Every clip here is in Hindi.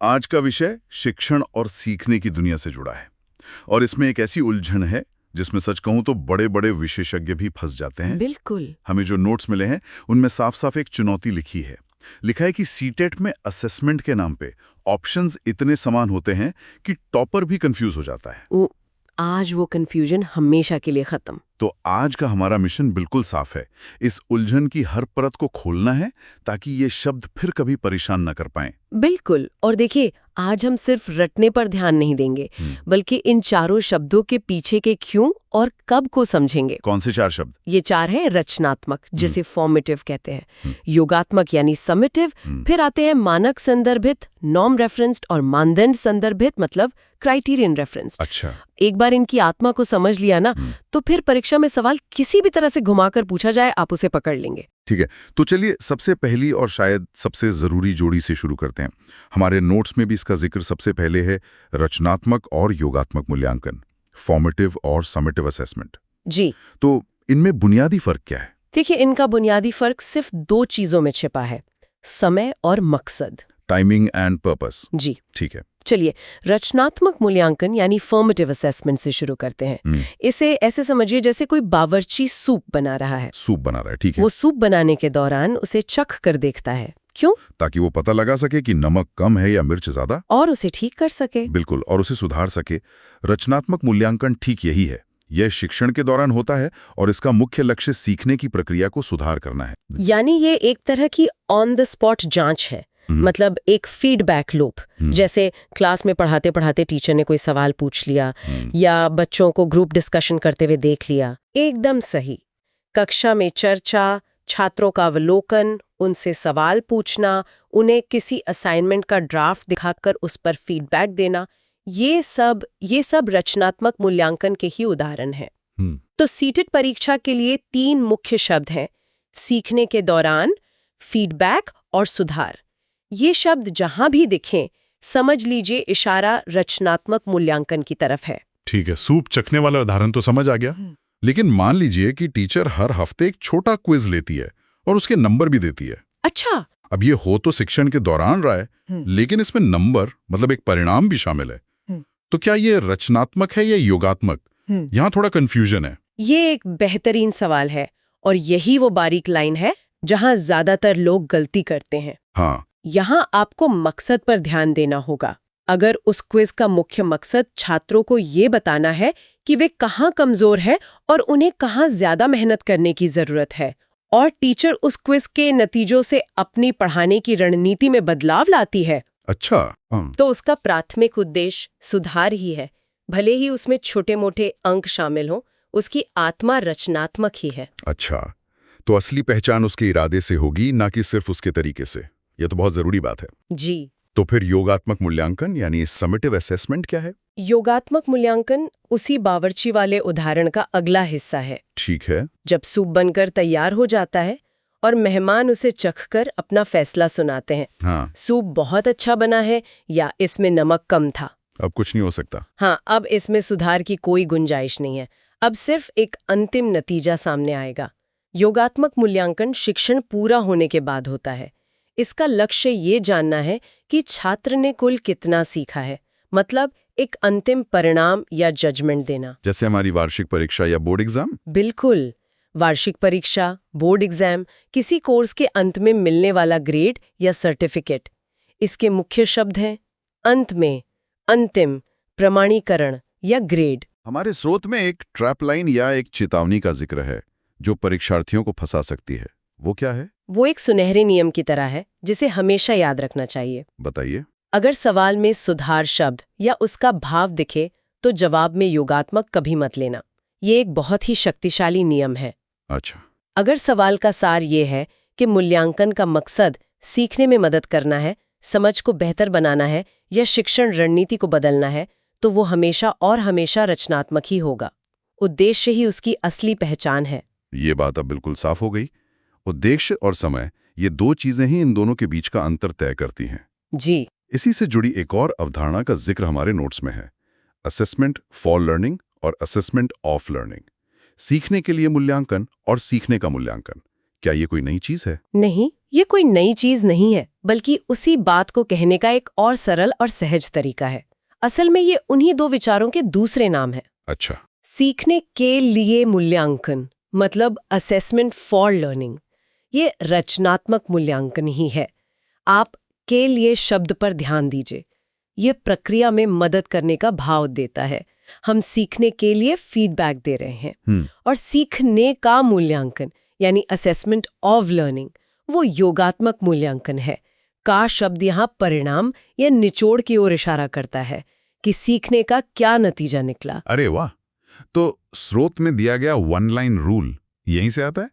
आज का विषय शिक्षण और सीखने की दुनिया से जुड़ा है और इसमें एक ऐसी उलझन है जिसमें सच कहूं तो बड़े बड़े विशेषज्ञ भी फंस जाते हैं। बिल्कुल। हमें जो नोट्स मिले हैं उनमें साफ साफ एक चुनौती लिखी है। लिखा है कि सीटेट में असेसमेंट के नाम पे ऑप्शंस इतने समान होते हैं कि टॉपर भी कंफ्यूज हो जाता है। आज वो कंफ्यूजन हमेशा के लिए खत्म। तो आज का हमारा मिशन बिल्कुल साफ है, इस उलझन की हर परत को खोलना है ताकि ये शब्द फिर कभी परेशान न कर पाएं। बिल्कुल। और देखिए, आज हम सिर्फ रटने पर ध्यान नहीं देंगे, बल्कि इन चारों शब्दों के पीछे के क्यों और कब को समझेंगे। कौन से चार शब्द? ये चार हैं रचनात्मक, जिसे फॉर्मेटिव कहते हैं, योगात्मक यानी समेटिव, फिर आते हैं मानक संदर्भित, नॉर्म रेफरेंस्ड, और मानदंड संदर्भित मतलब क्राइटेरियन रेफरेंस। अच्छा। एक बार इनकी आत्मा को समझ लिया ना, तो फिर परीक्षा में सवाल किसी भी तरह से घुमाकर पूछा जाए, आप उसे पकड़ लेंगे। ठीक है, तो चलिए सबसे पहली और शायद सबसे जरूरी जोड़ी से शुरू करते हैं। हमारे नोट्स में भी इसका जिक्र सबसे पहले है, रचनात्मक और योगात्मक मूल्यांकन, फॉर्मेटिव और समेटिव असेसमेंट। जी। तो इनमें बुनियादी फर्क क्या है? देखिए, इनका बुनियादी फर्क सिर्फ दो चीजों में छिपा है, समय और मकसद। Timing and purpose. जी। ठीक है। चलिए, रचनात्मक मूल्यांकन यानी फॉर्मेटिव असेसमेंट से शुरू करते हैं। इसे ऐसे समझिए जैसे कोई बावर्ची सूप बना रहा है। सूप बना रहा है, ठीक है। वो सूप बनाने के दौरान उसे चख कर देखता है। क्यों? ताकि वो पता लगा सके कि नमक कम है या मिर्च ज्यादा, और उसे ठीक कर सके। बिल्कुल, और उसे सुधार सके। रचनात्मक मूल्यांकन ठीक यही है। यह शिक्षण के दौरान होता है और इसका मुख्य लक्ष्य सीखने की प्रक्रिया को सुधार करना है। यानी ये एक तरह की ऑन द स्पॉट जांच है, मतलब एक फीडबैक लूप। जैसे क्लास में पढ़ाते पढ़ाते टीचर ने कोई सवाल पूछ लिया या बच्चों को ग्रुप डिस्कशन करते हुए देख लिया, एकदम सही। कक्षा में चर्चा, छात्रों का अवलोकन, उनसे सवाल पूछना, उन्हें किसी असाइनमेंट का ड्राफ्ट दिखाकर उस पर फीडबैक देना, ये सब रचनात्मक मूल्यांकन के ही उदाहरण हैं। तो सीटेट परीक्षा के लिए 3 मुख्य शब्द हैं: सीखने के दौरान, फीडबैक और सुधार। ये शब्द जहां भी दिखें, समझ लीजिए इशारा रचनात्मक मूल्यांकन की तरफ है। ठीक है, सूप चखने वाला उदाहरण तो समझ आ गया। लेकिन मान लीजिए कि टीचर हर हफ्ते एक छोटा क्विज लेती है और उसके नंबर भी देती है। अच्छा। अब ये हो तो शिक्षण के दौरान रहा है, लेकिन इसमें नंबर मतलब एक परिणाम भी शामिल है। तो क्या ये रचनात्मक है या योगात्मक? यहाँ थोड़ा कंफ्यूजन है। ये एक बेहतरीन सवाल है और यही वो बारीक लाइन है जहां ज्यादातर लोग गलती करते हैं। हाँ। यहाँ आपको मकसद पर ध्यान देना होगा। अगर उस क्विज का मुख्य मकसद छात्रों को ये बताना है कि वे कहाँ कमजोर हैं और उन्हें कहाँ ज्यादा मेहनत करने की जरूरत है, और टीचर उस क्विज के नतीजों से अपनी पढ़ाने की रणनीति में बदलाव लाती है, अच्छा। तो उसका प्राथमिक उद्देश्य सुधार ही है। भले ही उसमें छोटे मोटे अंक शामिल हों, उसकी आत्मा रचनात्मक ही है। अच्छा, तो असली पहचान उसके इरादे से होगी, ना कि सिर्फ उसके तरीके से। यह तो बहुत जरूरी बात है। जी। तो फिर योगात्मक मूल्यांकन यानी समेटिव असेसमेंट क्या है? योगात्मक मूल्यांकन उसी बावर्ची वाले उदाहरण का अगला हिस्सा है। ठीक है। जब सूप बनकर तैयार हो जाता है और मेहमान उसे चखकर अपना फैसला सुनाते हैं। हाँ। सूप बहुत अच्छा बना है या इसमें नमक कम था। अब कुछ नहीं हो सकता। हाँ, अब इसमें सुधार की कोई गुंजाइश नहीं है। अब सिर्फ एक अंतिम नतीजा सामने आएगा। योगात्मक मूल्यांकन शिक्षण पूरा होने के बाद होता है। इसका लक्ष्य ये जानना है कि छात्र ने कुल कितना सीखा है, मतलब एक अंतिम परिणाम या जजमेंट देना। जैसे हमारी वार्षिक परीक्षा या बोर्ड एग्जाम? बिल्कुल। वार्षिक परीक्षा, बोर्ड एग्जाम, किसी कोर्स के अंत में मिलने वाला ग्रेड या सर्टिफिकेट। इसके मुख्य शब्द हैं अंत में, अंतिम, प्रमाणीकरण या ग्रेड। हमारे स्रोत में एक ट्रैप लाइन या एक चेतावनी का जिक्र है जो परीक्षार्थियों को फंसा सकती है। वो क्या है? वो एक सुनहरे नियम की तरह है जिसे हमेशा याद रखना चाहिए। बताइए। अगर सवाल में सुधार शब्द या उसका भाव दिखे तो जवाब में योगात्मक कभी मत लेना। ये एक बहुत ही शक्तिशाली नियम है। अच्छा। अगर सवाल का सार ये है कि मूल्यांकन का मकसद सीखने में मदद करना है, समझ को बेहतर बनाना है या शिक्षण रणनीति को बदलना है, तो वो हमेशा और हमेशा रचनात्मक ही होगा। उद्देश्य ही उसकी असली पहचान है। ये बात अब बिल्कुल साफ हो गई। उद्देश्य और समय, ये 2 चीजें ही इन दोनों के बीच का अंतर तय करती हैं। जी। इसी से जुड़ी एक और अवधारणा का जिक्र हमारे नोट्स में है, असेसमेंट फॉर लर्निंग और असेसमेंट ऑफ लर्निंग। सीखने के लिए मूल्यांकन और सीखने का मूल्यांकन। क्या ये कोई नई चीज है? नहीं, ये कोई नई चीज नहीं है, बल्कि उसी बात को कहने का एक और सरल और सहज तरीका है। असल में ये उन्हीं दो विचारों के दूसरे नाम है। अच्छा। सीखने के लिए मूल्यांकन, मतलब असेसमेंट फॉर लर्निंग, ये रचनात्मक मूल्यांकन ही है। आप के लिए शब्द पर ध्यान दीजिए। ये प्रक्रिया में मदद करने का भाव देता है। हम सीखने के लिए फीडबैक दे रहे हैं। और सीखने का मूल्यांकन यानी असेसमेंट ऑफ लर्निंग, वो योगात्मक मूल्यांकन है। का शब्द यहाँ परिणाम या निचोड़ की ओर इशारा करता है कि सीखने का क्या नतीजा निकला। अरे वाह! तो स्रोत में दिया गया वन लाइन रूल यहीं से आता है।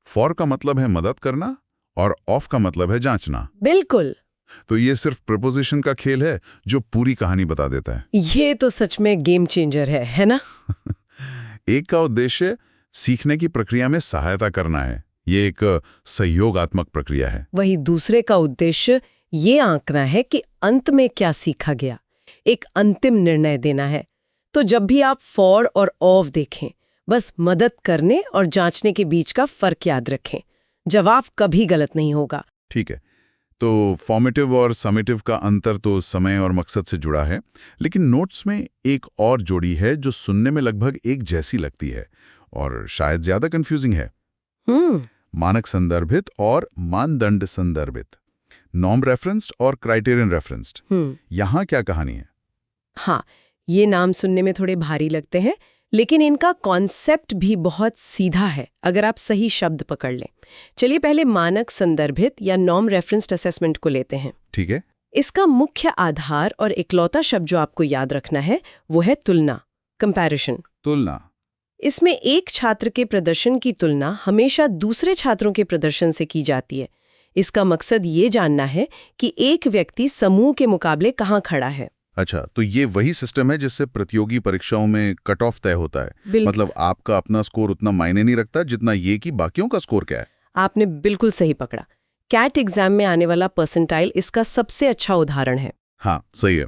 फॉर का मतलब है मदद करना और ऑफ का मतलब है जांचना। बिल्कुल। तो ये सिर्फ प्रपोजिशन का खेल है जो पूरी कहानी बता देता है। ये तो सच में गेम चेंजर है ना? एक का उद्देश्य सीखने की प्रक्रिया में सहायता करना है। ये एक सहयोगात्मक प्रक्रिया है। वही दूसरे का उद्देश्य ये आंकना है कि अंत में क्या सीखा गया, एक अंतिम निर्णय देना है। तो जब भी आप फॉर और ऑफ देखें, बस मदद करने और जांचने के बीच का फर्क याद रखें। जवाब कभी गलत नहीं होगा। ठीक है। तो फॉर्मेटिव और समेटिव का अंतर तो समय और मकसद से जुड़ा है, लेकिन नोट्स में एक और जोड़ी है जो सुनने में लगभग एक जैसी लगती है और शायद ज्यादा कंफ्यूजिंग है। मानक संदर्भित और मानदंड संदर्भित, नॉर्म रेफरेंस्ड और क्राइटेरियन रेफरेंस्ड। यहाँ क्या कहानी है? हाँ, ये नाम सुनने में थोड़े भारी लगते हैं, लेकिन इनका कॉन्सेप्ट भी बहुत सीधा है अगर आप सही शब्द पकड़ लें। चलिए पहले मानक संदर्भित या नॉर्म रेफरेंस्ड असेसमेंट को लेते हैं। ठीक है। इसका मुख्य आधार और इकलौता शब्द जो आपको याद रखना है वो है तुलना, कंपैरिजन। तुलना। इसमें एक छात्र के प्रदर्शन की तुलना हमेशा दूसरे छात्रों के प्रदर्शन से की जाती है। इसका मकसद ये जानना है कि एक व्यक्ति समूह के मुकाबले कहाँ खड़ा है। अच्छा, तो ये वही सिस्टम है जिससे प्रतियोगी परीक्षाओं में कट ऑफ तय होता है। मतलब आपका अपना स्कोर उतना मायने नहीं रखता जितना ये कि बाकियों का स्कोर क्या है। आपने बिल्कुल सही पकड़ा। कैट एग्जाम में आने वाला परसेंटाइल इसका सबसे अच्छा उदाहरण है। हाँ, सही है।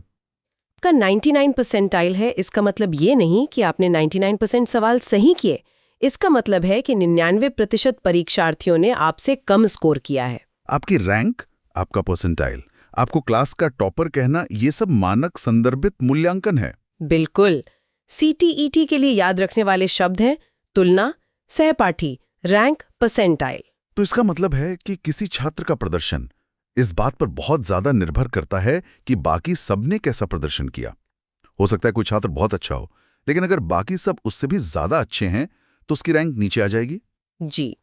का 99 परसेंटाइल है, इसका मतलब ये नहीं कि आपने 99% सवाल सही किए। इसका मतलब है कि 99% परीक्षार्थियों ने आपसे कम स्कोर किया है। आपकी रैंक, आपका परसेंटाइल, आपको क्लास का टॉपर कहना, ये सब मानक संदर्भित मूल्यांकन है। बिल्कुल। CTET के लिए याद रखने वाले शब्द हैं तुलना, सहपाठी, रैंक, परसेंटाइल। तो इसका मतलब है कि किसी छात्र का प्रदर्शन इस बात पर बहुत ज्यादा निर्भर करता है कि बाकी सबने कैसा प्रदर्शन किया। हो सकता है कोई छात्र बहुत अच्छा हो, लेकिन अगर बाकी सब उससे भी ज्यादा अच्छे हैं तो उसकी रैंक नीचे आ जाएगी। जी,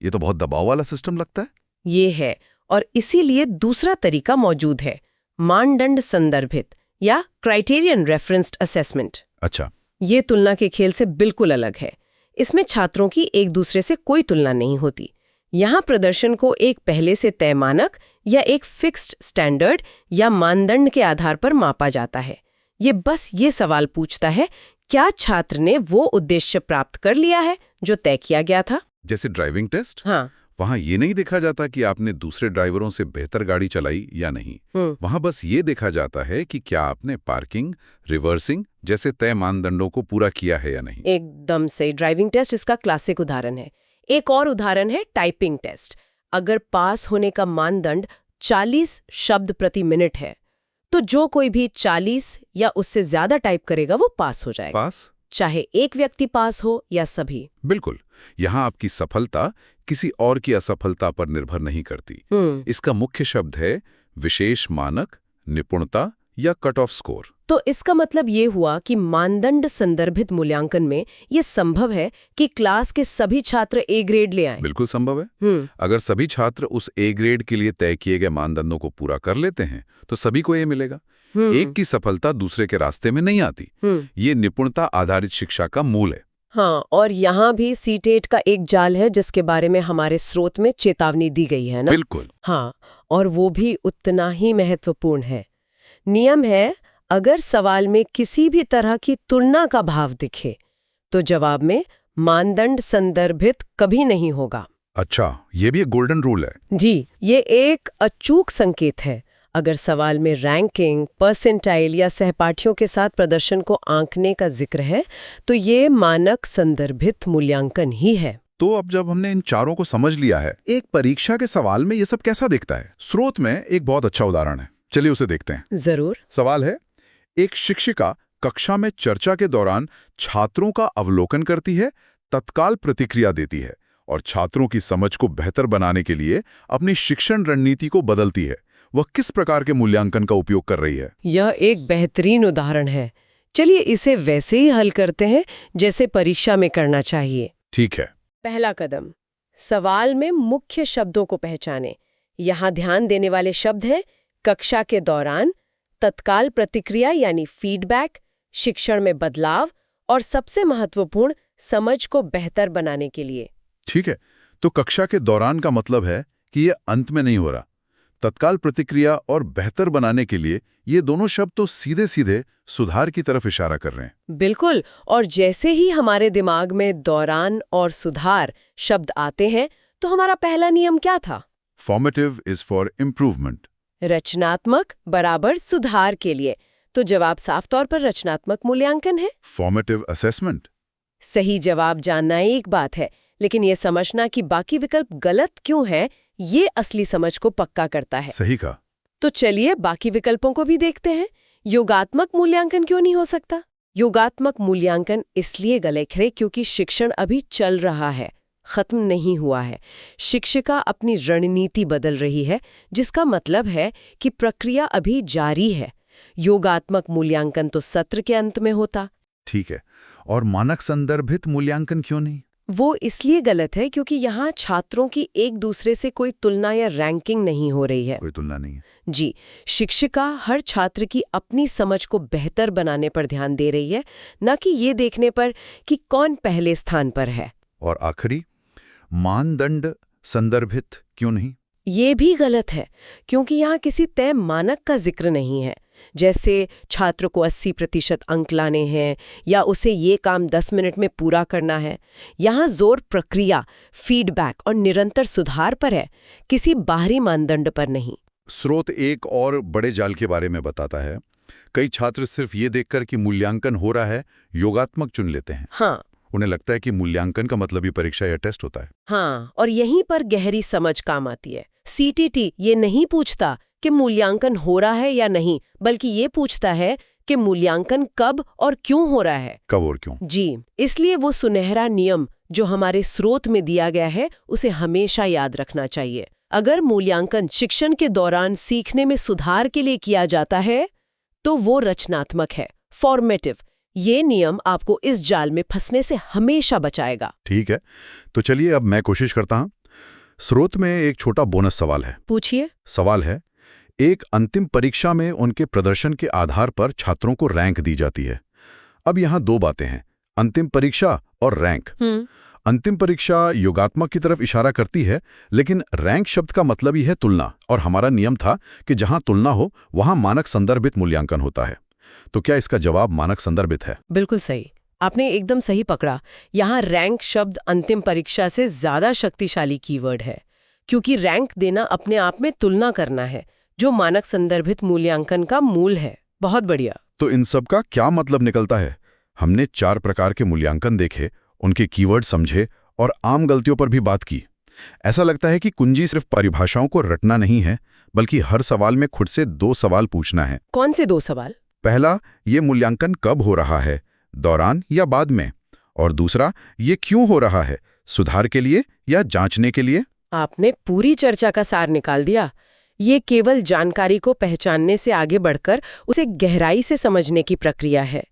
ये तो बहुत दबाव वाला सिस्टम लगता है। ये है, और इसीलिए दूसरा तरीका मौजूद है, मानदंड संदर्भित या क्राइटेरियन रेफरेंस्ड असेसमेंट। अच्छा। ये तुलना के खेल से बिल्कुल अलग है। इसमें छात्रों की एक दूसरे से कोई तुलना नहीं होती। यहाँ प्रदर्शन को एक पहले से तय मानक या एक फिक्स्ड स्टैंडर्ड या मानदंड के आधार पर मापा जाता है। ये बस ये सवाल पूछता है, क्या छात्र ने वो उद्देश्य प्राप्त कर लिया है जो तय किया गया था। जैसे ड्राइविंग टेस्ट। हाँ, वहां ये नहीं देखा जाता कि आपने दूसरे ड्राइवरों से बेहतर गाड़ी चलाई या नहीं। वहां बस ये देखा जाता है कि क्या आपने पार्किंग, रिवर्सिंग जैसे तय मानदंडों को पूरा किया है या नहीं। एकदम से। ड्राइविंग टेस्ट इसका क्लासिक उदाहरण है। एक और उदाहरण है टाइपिंग टेस्ट। अगर पास होने का मानदंड 40 शब्द प्रति मिनट है, तो जो कोई भी 40 या उससे ज्यादा टाइप करेगा वो पास हो जाएगा। पास? चाहे एक व्यक्ति पास हो या सभी। बिल्कुल। यहाँ आपकी सफलता किसी और की असफलता पर निर्भर नहीं करती। इसका मुख्य शब्द है विशेष मानक, निपुणता या कट ऑफ स्कोर। तो इसका मतलब ये हुआ कि मानदंड संदर्भित मूल्यांकन में ये संभव है कि क्लास के सभी छात्र ए ग्रेड ले आएं। बिल्कुल संभव है। अगर सभी छात्र उस ए ग्रेड के लिए तय किए गए मानदंडों को पूरा कर लेते हैं तो सभी को ए मिलेगा। एक की सफलता दूसरे के रास्ते में नहीं आती। ये निपुणता आधारित शिक्षा का मूल है। हाँ, और यहाँ भी सीटेट का एक जाल है जिसके बारे में हमारे स्रोत में चेतावनी दी गई है ना। बिल्कुल। हाँ, और वो भी उतना ही महत्वपूर्ण है। नियम है, अगर सवाल में किसी भी तरह की तुलना का भाव दिखे तो जवाब में मानदंड संदर्भित कभी नहीं होगा। अच्छा, ये भी एक गोल्डन रूल है। जी, ये एक अचूक संकेत है। अगर सवाल में रैंकिंग, परसेंटाइल या सहपाठियों के साथ प्रदर्शन को आंकने का जिक्र है तो ये मानक संदर्भित मूल्यांकन ही है। तो अब जब हमने इन चारों को समझ लिया है, एक परीक्षा के सवाल में ये सब कैसा दिखता है? स्रोत में एक बहुत अच्छा उदाहरण है, चलिए उसे देखते हैं। जरूर। सवाल है, एक शिक्षिका कक्षा में चर्चा के दौरान छात्रों का अवलोकन करती है, तत्काल प्रतिक्रिया देती है और छात्रों की समझ को बेहतर बनाने के लिए अपनी शिक्षण रणनीति को बदलती है। वह किस प्रकार के मूल्यांकन का उपयोग कर रही है? यह एक बेहतरीन उदाहरण है। चलिए इसे वैसे ही हल करते हैं जैसे परीक्षा में करना चाहिए। ठीक है। पहला कदम, सवाल में मुख्य शब्दों को पहचानें। यहाँ ध्यान देने वाले शब्द हैं कक्षा के दौरान, तत्काल प्रतिक्रिया यानी फीडबैक, शिक्षण में बदलाव और सबसे महत्वपूर्ण समझ को बेहतर बनाने के लिए। ठीक है, तो कक्षा के दौरान का मतलब है कि ये अंत में नहीं हो रहा। तत्काल प्रतिक्रिया और बेहतर बनाने के लिए ये दोनों शब्द तो सीधे सीधे सुधार की तरफ इशारा कर रहे हैं। बिल्कुल, और जैसे ही हमारे दिमाग में दौरान और सुधार शब्द आते हैं तो हमारा पहला नियम क्या था? Formative is for improvement. रचनात्मक बराबर सुधार के लिए। तो जवाब साफ तौर पर रचनात्मक मूल्यांकन है। Formative assessment. सही जवाब जानना एक बात है, लेकिन ये समझना कि बाकी विकल्प गलत क्यों है, ये असली समझ को पक्का करता है। सही कहा। तो चलिए बाकी विकल्पों को भी देखते हैं। योगात्मक मूल्यांकन क्यों नहीं हो सकता? योगात्मक मूल्यांकन इसलिए गलत है क्योंकि शिक्षण अभी चल रहा है, खत्म नहीं हुआ है। शिक्षिका अपनी रणनीति बदल रही है, जिसका मतलब है कि प्रक्रिया अभी जारी है। योगात्मक मूल्यांकन तो सत्र के अंत में होता। ठीक है, और मानक संदर्भित मूल्यांकन क्यों नहीं? वो इसलिए गलत है क्योंकि यहाँ छात्रों की एक दूसरे से कोई तुलना या रैंकिंग नहीं हो रही है। कोई तुलना नहीं है। जी, शिक्षिका हर छात्र की अपनी समझ को बेहतर बनाने पर ध्यान दे रही है, न कि ये देखने पर कि कौन पहले स्थान पर है। और आखिरी, मानदंड संदर्भित क्यों नहीं? ये भी गलत है क्योंकि यहाँ किसी तय मानक का जिक्र नहीं है, जैसे छात्र को 80% अंक लाने हैं या उसे ये काम 10 मिनट में पूरा करना है। यहाँ जोर प्रक्रिया, फीडबैक और निरंतर सुधार पर है, किसी बाहरी मानदंड पर नहीं। स्रोत एक और बड़े जाल के बारे में बताता है। कई छात्र सिर्फ ये देखकर कि मूल्यांकन हो रहा है, योगात्मक चुन लेते हैं। हाँ, उन्हें लगता है कि मूल्यांकन का मतलब ही परीक्षा या टेस्ट होता है। हाँ, और यहीं पर गहरी समझ काम आती है। सीटीटी ये नहीं पूछता कि मूल्यांकन हो रहा है या नहीं, बल्कि ये पूछता है कि मूल्यांकन कब और क्यों हो रहा है। कब और क्यों? जी, इसलिए वो सुनहरा नियम जो हमारे स्रोत में दिया गया है, उसे हमेशा याद रखना चाहिए। अगर मूल्यांकन शिक्षण के दौरान सीखने में सुधार के लिए किया जाता है, तो वो रचनात्मक है, फॉर्मेटिव। ये नियम आपको इस जाल में फंसने से हमेशा बचाएगा। ठीक है, तो चलिए अब मैं कोशिश करता हूं। स्रोत में एक छोटा बोनस सवाल है। पूछिए। सवाल है, एक अंतिम परीक्षा में उनके प्रदर्शन के आधार पर छात्रों को रैंक दी जाती है। अब यहाँ दो बातें हैं, अंतिम परीक्षा और रैंक। अंतिम परीक्षा योगात्मक की तरफ इशारा करती है, लेकिन रैंक शब्द का मतलब ही है तुलना, और हमारा नियम था कि जहां तुलना हो वहां मानक संदर्भित मूल्यांकन होता है। तो क्या इसका जवाब मानक संदर्भित है? बिल्कुल सही, आपने एकदम सही पकड़ा। यहाँ रैंक शब्द अंतिम परीक्षा से ज्यादा शक्तिशाली कीवर्ड है, क्योंकि रैंक देना अपने आप में तुलना करना है, जो मानक संदर्भित मूल्यांकन का मूल है। बहुत बढ़िया। तो इन सब का क्या मतलब निकलता है? हमने 4 प्रकार के मूल्यांकन देखे, उनके कीवर्ड समझे और आम गलतियों पर भी बात की। ऐसा लगता है कि कुंजी सिर्फ परिभाषाओं को रटना नहीं है, बल्कि हर सवाल में खुद से 2 सवाल पूछना है। कौन से 2 सवाल? पहला, ये मूल्यांकन कब हो रहा है, दौरान या बाद में? और दूसरा, ये क्यों हो रहा है, सुधार के लिए या जांचने के लिए? आपने पूरी चर्चा का सार निकाल दिया। ये केवल जानकारी को पहचानने से आगे बढ़कर उसे गहराई से समझने की प्रक्रिया है।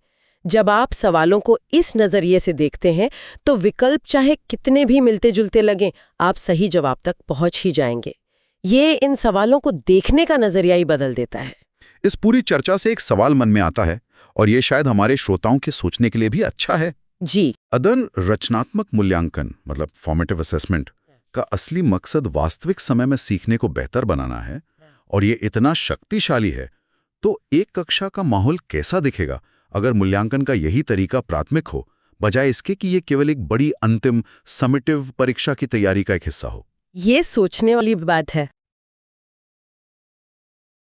जब आप सवालों को इस नजरिए से देखते हैं, तो विकल्प चाहे कितने भी मिलते जुलते लगें, आप सही जवाब तक पहुंच ही जाएंगे। ये इन सवालों को देखने का नजरिया ही बदल देता है। इस पूरी चर्चा से एक सवाल मन में आता है, और ये शायद हमारे श्रोताओं के सोचने के लिए भी अच्छा है। जी। अदर रचनात्मक मूल्यांकन मतलब फॉर्मेटिव असेसमेंट का असली मकसद वास्तविक समय में सीखने को बेहतर बनाना है, और ये इतना शक्तिशाली है, तो एक कक्षा का माहौल कैसा दिखेगा अगर मूल्यांकन का यही तरीका प्राथमिक हो, बजाय इसके कि ये केवल एक बड़ी अंतिम समिटिव परीक्षा की तैयारी का एक हिस्सा हो? ये सोचने वाली बात है।